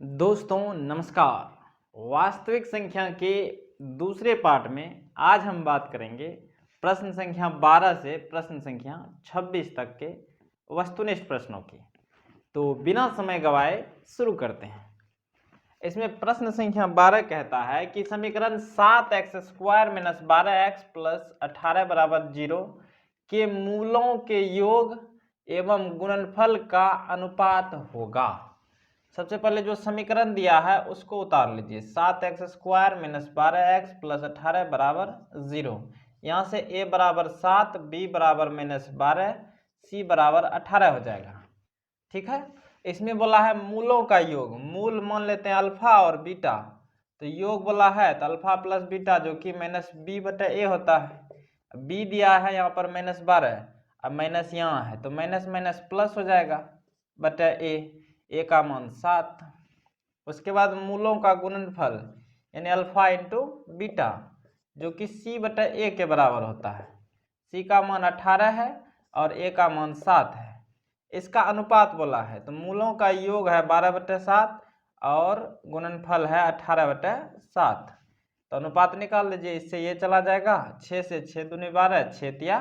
दोस्तों नमस्कार। वास्तविक संख्या के दूसरे पार्ट में आज हम बात करेंगे प्रश्न संख्या 12 से प्रश्न संख्या 26 तक के वस्तुनिष्ठ प्रश्नों की। तो बिना समय गवाए शुरू करते हैं। इसमें प्रश्न संख्या 12 कहता है कि समीकरण 7x² - 12x + 18 = 0 के मूलों के योग एवं गुणनफल का अनुपात होगा। सबसे पहले जो समीकरण दिया है उसको उतार लीजिए। 7x² - 12x + 18 = 0। यहाँ से a बराबर 7, b बराबर -12, c बराबर 18 हो जाएगा। ठीक है। इसमें बोला है मूलों का योग। मूल मान लेते हैं अल्फा और बीटा। तो योग बोला है तो अल्फा प्लस बीटा जो कि -b/a होता है। b दिया है यहाँ पर -12, अब माइनस यहाँ है तो माइनस माइनस प्लस हो जाएगा बटा a का मान 7। उसके बाद मूलों का गुणनफल यानी अल्फा इंटू बीटा जो कि c/a के बराबर होता है। c का मान 18 है और a का मान 7 है। इसका अनुपात बोला है तो मूलों का योग है 12/7 और गुणनफल है 18/7। तो अनुपात निकाल लीजिए। इससे ये चला जाएगा 6 से 6 दूनी 12, 6 तिया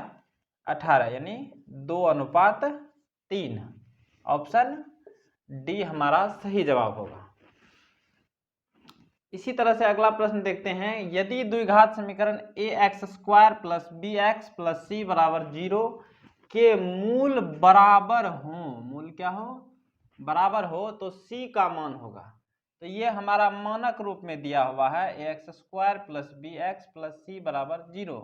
18 यानी 2:3। ऑप्शन डी हमारा सही जवाब होगा। इसी तरह से अगला प्रश्न देखते हैं। यदि द्विघात समीकरण ax² + bx + c = 0 के मूल बराबर हों, मूल क्या हो? बराबर हो तो c का मान होगा। तो ये हमारा मानक रूप में दिया हुआ है ax² + bx + c = 0।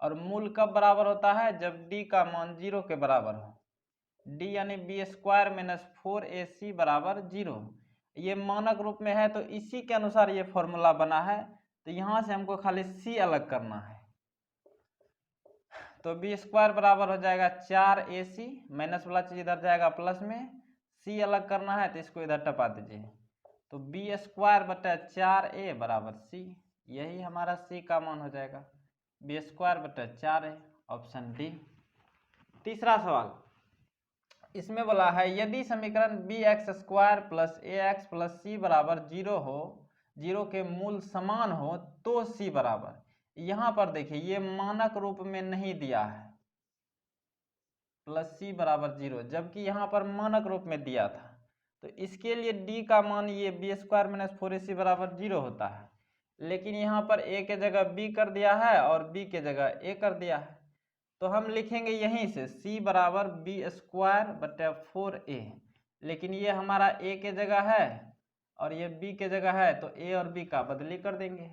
और मूल कब बराबर होता है? जब d का मान 0 के बराबर हो। d यानी b² - 4ac = 0। ये मानक रूप में है तो इसी के अनुसार ये फॉर्मूला बना है। तो यहाँ से हमको खाली c अलग करना है। तो b² बराबर हो जाएगा 4ac, माइनस वाला चीज इधर जाएगा प्लस में। c अलग करना है तो इसको इधर टपा दीजिए। तो b² / 4a = c। यही हमारा c का मान हो जाएगा b² / 4a। Option D. तीसरा सवाल इसमें बोला है यदि समीकरण bx² + ax + c = 0 हो, 0 के मूल समान हो तो c बराबर। यहाँ पर देखिए ये मानक रूप में नहीं दिया है +c = 0, जबकि यहाँ पर मानक रूप में दिया था। तो इसके लिए d का मान ये b² - 4ac = 0 होता है। लेकिन यहाँ पर a के जगह b कर दिया है और b के जगह a कर दिया है। तो हम लिखेंगे यहीं से c बराबर b² / 4a। लेकिन ये हमारा a के जगह है और ये b के जगह है तो a और b का बदली कर देंगे।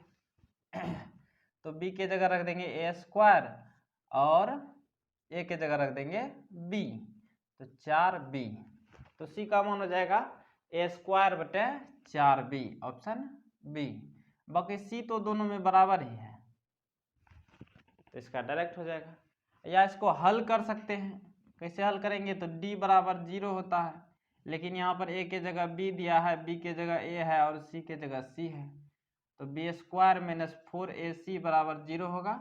तो b के जगह रख देंगे a² और a के जगह रख देंगे b, तो 4b। तो c का मान हो जाएगा a² / 4b। Option B. बाकी c तो दोनों में बराबर ही है तो इसका डायरेक्ट हो जाएगा। या इसको हल कर सकते हैं। कैसे हल करेंगे? तो d बराबर 0 होता है, लेकिन यहाँ पर a के जगह b दिया है, b के जगह a है और c के जगह c है। तो b² - 4ac = 0 होगा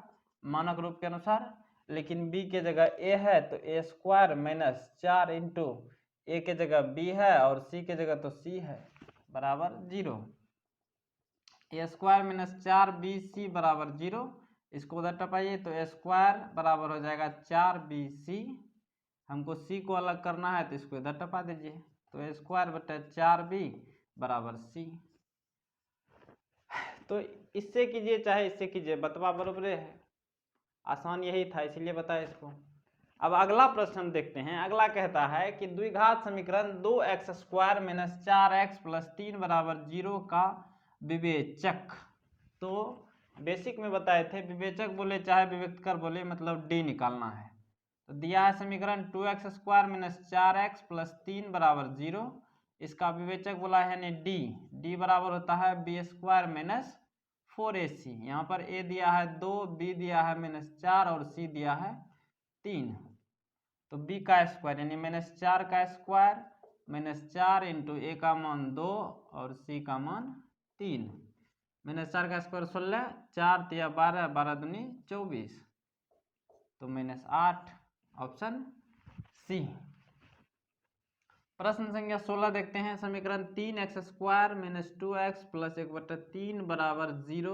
मानक रूप के अनुसार। लेकिन b के जगह a है तो a² - 4 इंटू a के जगह b है और c के जगह तो c है बराबर 0। a² - 4bc = 0। इसको उधर टपाइए तो a² बराबर हो जाएगा 4bc। हमको c को अलग करना है तो इसको इधर टपा दीजिए। तो a² / 4b = c। तो इससे कीजिए चाहे इससे कीजिए, बतवा बराबर है। आसान यही था इसीलिए बताया इसको। अब अगला प्रश्न हम देखते हैं। अगला कहता है कि द्विघात समीकरण 2x² - 4x + 3 = 0 का विवेचक। तो बेसिक में बताए थे विवेचक बोले चाहे विवेक्तर बोले मतलब d निकालना है। तो दिया है समीकरण 2x² - 4x + 3 = 0। इसका विवेचक बोला है यानी d बराबर होता है b² - 4ac। यहाँ पर a दिया है 2, b दिया है -4 और c दिया है 3। तो b का स्क्वायर यानी -4 का स्क्वायर -4 इंटू a का मान 2 और c का मान 3। -4 का स्क्वायर 16, 4 तिया 12, 12 दूनी 24, तो -8। Option C. प्रश्न संख्या 16 देखते हैं। समीकरण 3x² - 2x + 1/3 = 0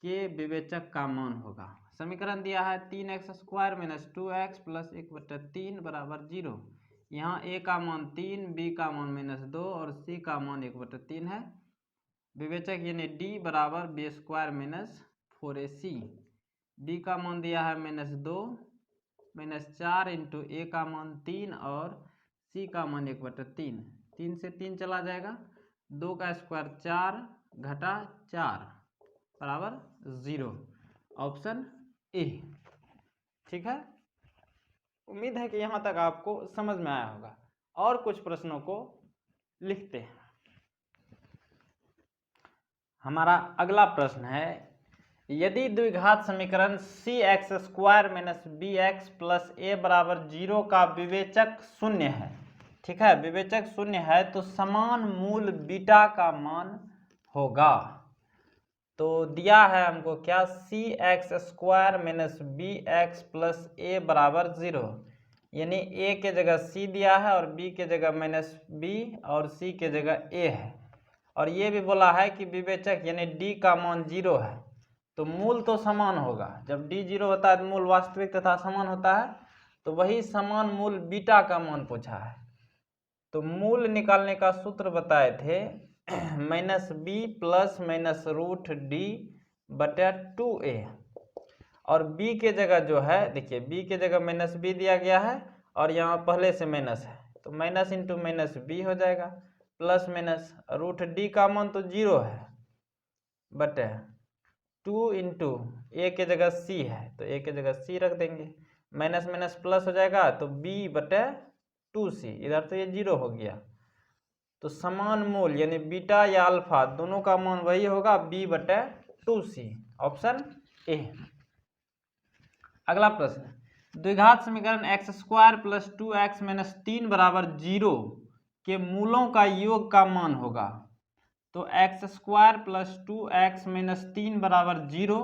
के विवेचक का मान होगा। समीकरण दिया है 3x² - 2x + 1/3 = 0। यहाँ a का मान 3, b का मान -2 और c का मान 1/3 है। विवेचक यानी d बराबर b² - 4ac। b का मान दिया है -2, -4 × a का मान 3 और c का मान 1/3। 3 से 3 चला जाएगा, 2 का स्क्वायर 4 घटा 4 बराबर 0। Option A. ठीक है, उम्मीद है कि यहाँ तक आपको समझ में आया होगा। और कुछ प्रश्नों को लिखते हैं। हमारा अगला प्रश्न है, यदि द्विघात समीकरण cx² - bx + a = 0 का विवेचक शून्य है, ठीक है, विवेचक शून्य है तो समान मूल बीटा का मान होगा। तो दिया है हमको क्या, cx² - bx + a = 0, यानी a के जगह c दिया है और b के जगह -b और c के जगह a है। और ये भी बोला है कि विवेचक यानी d का मान 0 है, तो मूल तो समान होगा। जब d 0 होता है तो मूल वास्तविक तथा समान होता है, तो वही समान मूल बीटा का मान पूछा है। तो मूल निकालने का सूत्र बताए थे -b + -√d/2a। और b के जगह जो है, देखिए b के जगह -b दिया गया है और यहाँ पहले से माइनस है, तो माइनस इंटू माइनस b हो जाएगा, प्लस माइनस √d का मान तो 0 है बटे 2 इंटू a के जगह c है, तो a के जगह c रख देंगे, माइनस माइनस प्लस हो जाएगा तो b/2c, इधर तो ये 0 हो गया। तो समान मूल यानी बीटा या अल्फा दोनों का मान वही होगा, b/2c। Option A. अगला प्रश्न, द्विघात समीकरण x² + 2x - 3 = 0 के मूलों का योग का मान होगा। तो x² + 2x - 3 = 0,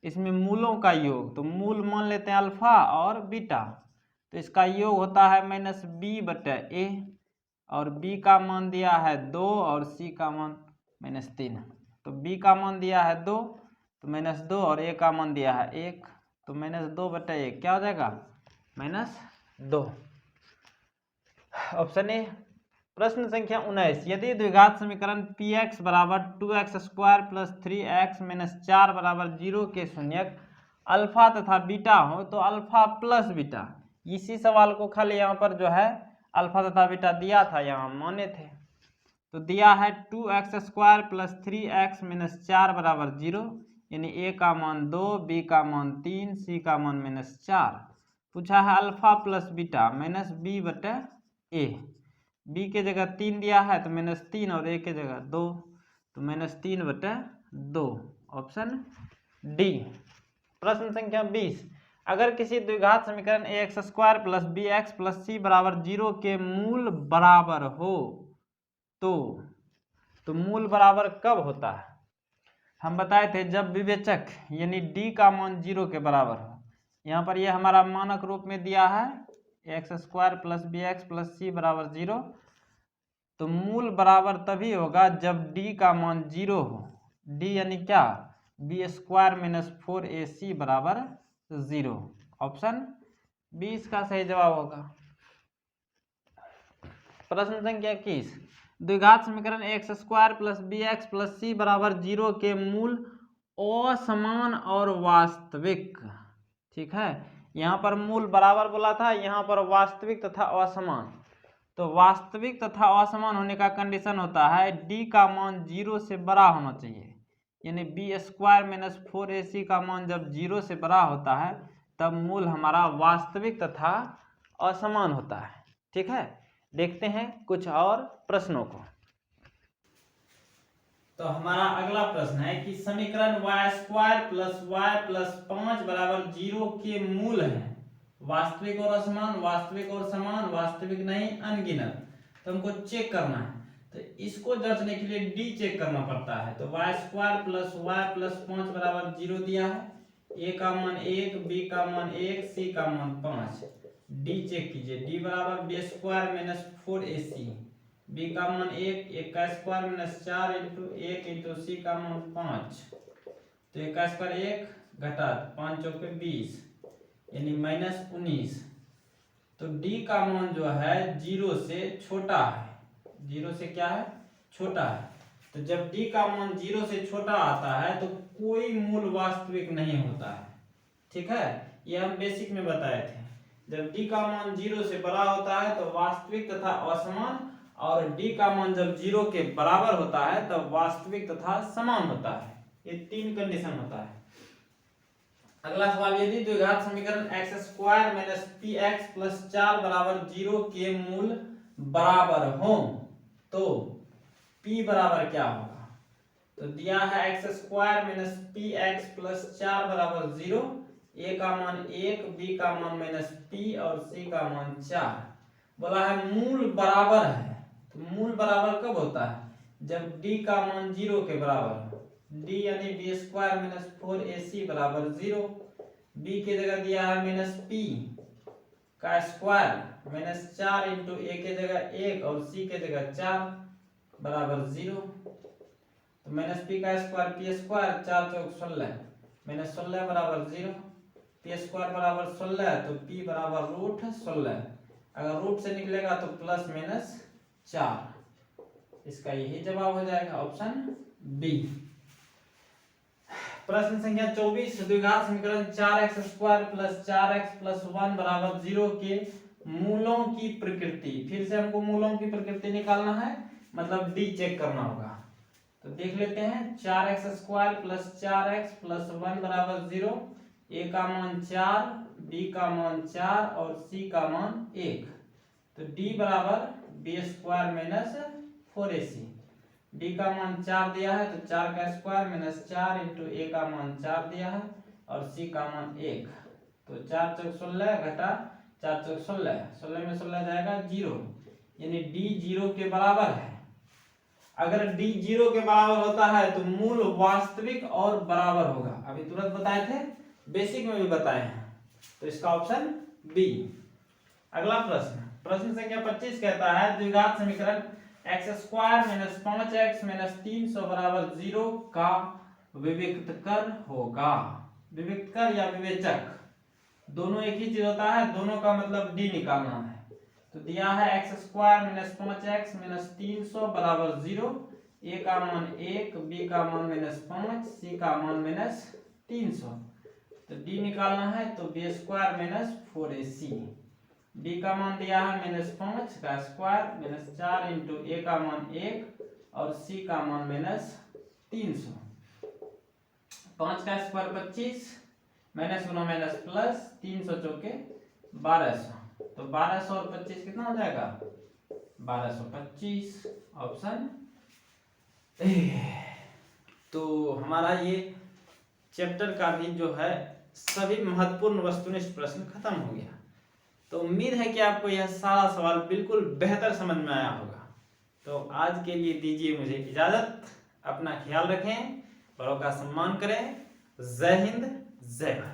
इसमें मूलों का योग, तो मूल मान लेते हैं अल्फा और बीटा, तो इसका योग होता है -b/a और b का मान दिया है 2 और c का मान -3। तो b का मान दिया है 2, तो -2 और a का मान दिया है 1, तो -2/1 क्या हो जाएगा, -2। Option A. प्रश्न संख्या 19, यदि द्विघात समीकरण px = 2x² + 3x - 4 = 0 के शून्यक अल्फा तथा बीटा हो तो अल्फा प्लस बीटा, इसी सवाल को खाली यहाँ पर जो है अल्फा तथा बीटा दिया था, यहाँ माने थे। तो दिया है 2x² + 3x - 4 = 0, यानी a का मान 2, b का मान 3, c का मान -4। पूछा है alpha plus beta -b/a, b के जगह 3 दिया है तो -3 और a के जगह 2, तो -3/2। Option D. प्रश्न संख्या 20, अगर किसी द्विघात समीकरण ax² + bx + c = 0 के मूल बराबर हो तो मूल बराबर कब होता है? हम बताए थे जब विवेचक यानी d का मान 0 के बराबर हो। यहाँ पर यह हमारा मानक रूप में दिया है x² + bx + c = 0, तो मूल बराबर तभी होगा जब d का मान 0 हो। d यानी क्या, b² - 4ac = 0। ऑप्शन 20 का सही जवाब होगा। प्रश्न संख्या 21, द्विघात समीकरण x² + bx + c = 0 के मूल असमान और वास्तविक, ठीक है, यहाँ पर मूल बराबर बोला था, यहाँ पर वास्तविक तथा असमान। तो वास्तविक तथा असमान होने का कंडीशन होता है d का मान 0 से बड़ा होना चाहिए, यानी b² - 4ac का मान जब 0 से बड़ा होता है तब मूल हमारा वास्तविक तथा असमान होता है। ठीक है, देखते हैं कुछ और प्रश्नों को। तो हमारा अगला प्रश्न है कि समीकरण y² + y + 5 = 0 के मूल हैं वास्तविक और असमान, वास्तविक और समान, वास्तविक नहीं अनगिनत। तो हमको चेक करना है, तो इसको जांचने के लिए डी चेक करना पड़ता है। तो y² + y + 5 = 0 दिया है, a का मान 1, b का मान 1, c का मान 5, डी चेक कीजिए, डी बराबर B square minus 4ac, B का मान 1, 1 का square minus 4 into 1 into C का मान 5, तो 1 का स्क्वायर 1 घटा 5 चौके 20 यानी माइनस 19। तो डी का मान जो है 0 से छोटा है, 0 से क्या है, छोटा है। तो जब डी का मान 0 से छोटा आता है तो कोई मूल वास्तविक नहीं होता है, ठीक है, ये हम बेसिक में बताए थे। जब डी का मान 0 से बड़ा होता है तो वास्तविक तथा असमान, और डी का मान जब 0 के बराबर होता है तब वास्तविक तथा समान होता है। ये 3 कंडीशन होता है। अगला सवाल, यदि द्विघात समीकरण x square minus px plus 4 बराबर 0 के मूल बराबर हो तो p बराबर क्या होगा। तो दिया है x square minus px plus 4 बराबर 0, a का मान 1, b का मान माइनस p और c का मान 4। बोला है मूल बराबर है, तो मूल बराबर कब होता है, जब d का मान 0 के बराबर हो। d यानी बी स्क्वायर माइनस 4ac बराबर 0, b की जगह दिया है माइनस p का स्क्वायर माइनस 4 इंटू a की जगह 1 और c की जगह 4 बराबर 0। तो माइनस p का स्क्वायर p स्क्वायर 4 चौक 16 माइनस 16 बराबर 0, p स्क्वायर बराबर 16 तो p बराबर रूट 16, अगर रूट से निकलेगा तो प्लस माइनस 4, इसका यही जवाब हो जाएगा ऑप्शन बी। प्रश्न संख्या 24, द्विघात समीकरण 4x square plus 4x plus 1 बराबर 0 के मूलों की प्रकृति। फिर से हमको मूलों की प्रकृति निकालना है, मतलब डी चेक करना होगा। तो देख लेते हैं, 4x square plus 4x plus 1 बराबर 0, a का मान 4, b का मान 4 और c का मान 1। तो d बराबर B square minus 4ac, d का मान 4 दिया है तो 4 का स्क्वायर माइनस 4 इंटू a का मान 4 दिया है और c का मान 1। तो 4 चौक 16 घटा 4 चौक 16, 16 में 16 जाएगा 0, यानी d 0 के बराबर है। अगर d 0 के बराबर होता है तो मूल वास्तविक और बराबर होगा, अभी तुरंत बताए थे, बेसिक में भी बताए हैं, तो इसका ऑप्शन बी। अगला प्रश्न, प्रश्न संख्या 25 कहता है द्विघात समीकरण x square minus 5x minus 300 बराबर 0 का विविक्त कर होगा। विविक्त कर या विवेचक दोनों एक ही चीज होता है, दोनों का मतलब d निकालना है। तो दिया है x square minus 5x minus 300 बराबर 0, a का मान 1, b का मान माइनस 5, c का मान माइनस 300। तो d निकालना है तो b square minus 4ac, b का मान दिया है माइनस 5 का स्क्वायर माइनस 4 इंटू a का मान 1 और c का मान माइनस 300। 5 का स्क्वायर 25 माइनस गुना माइनस प्लस 300 चौके 1200, तो 1200 और 25 कितना हो जाएगा 1225, ऑप्शन ए। तो हमारा ये चैप्टर का भी जो है सभी महत्वपूर्ण वस्तुनिष्ठ प्रश्न खत्म हो गया। तो उम्मीद है कि आपको यह सारा सवाल बिल्कुल बेहतर समझ में आया होगा। तो आज के लिए दीजिए मुझे इजाजत, अपना ख्याल रखें, बड़ों का सम्मान करें। जय हिंद, जय भारत।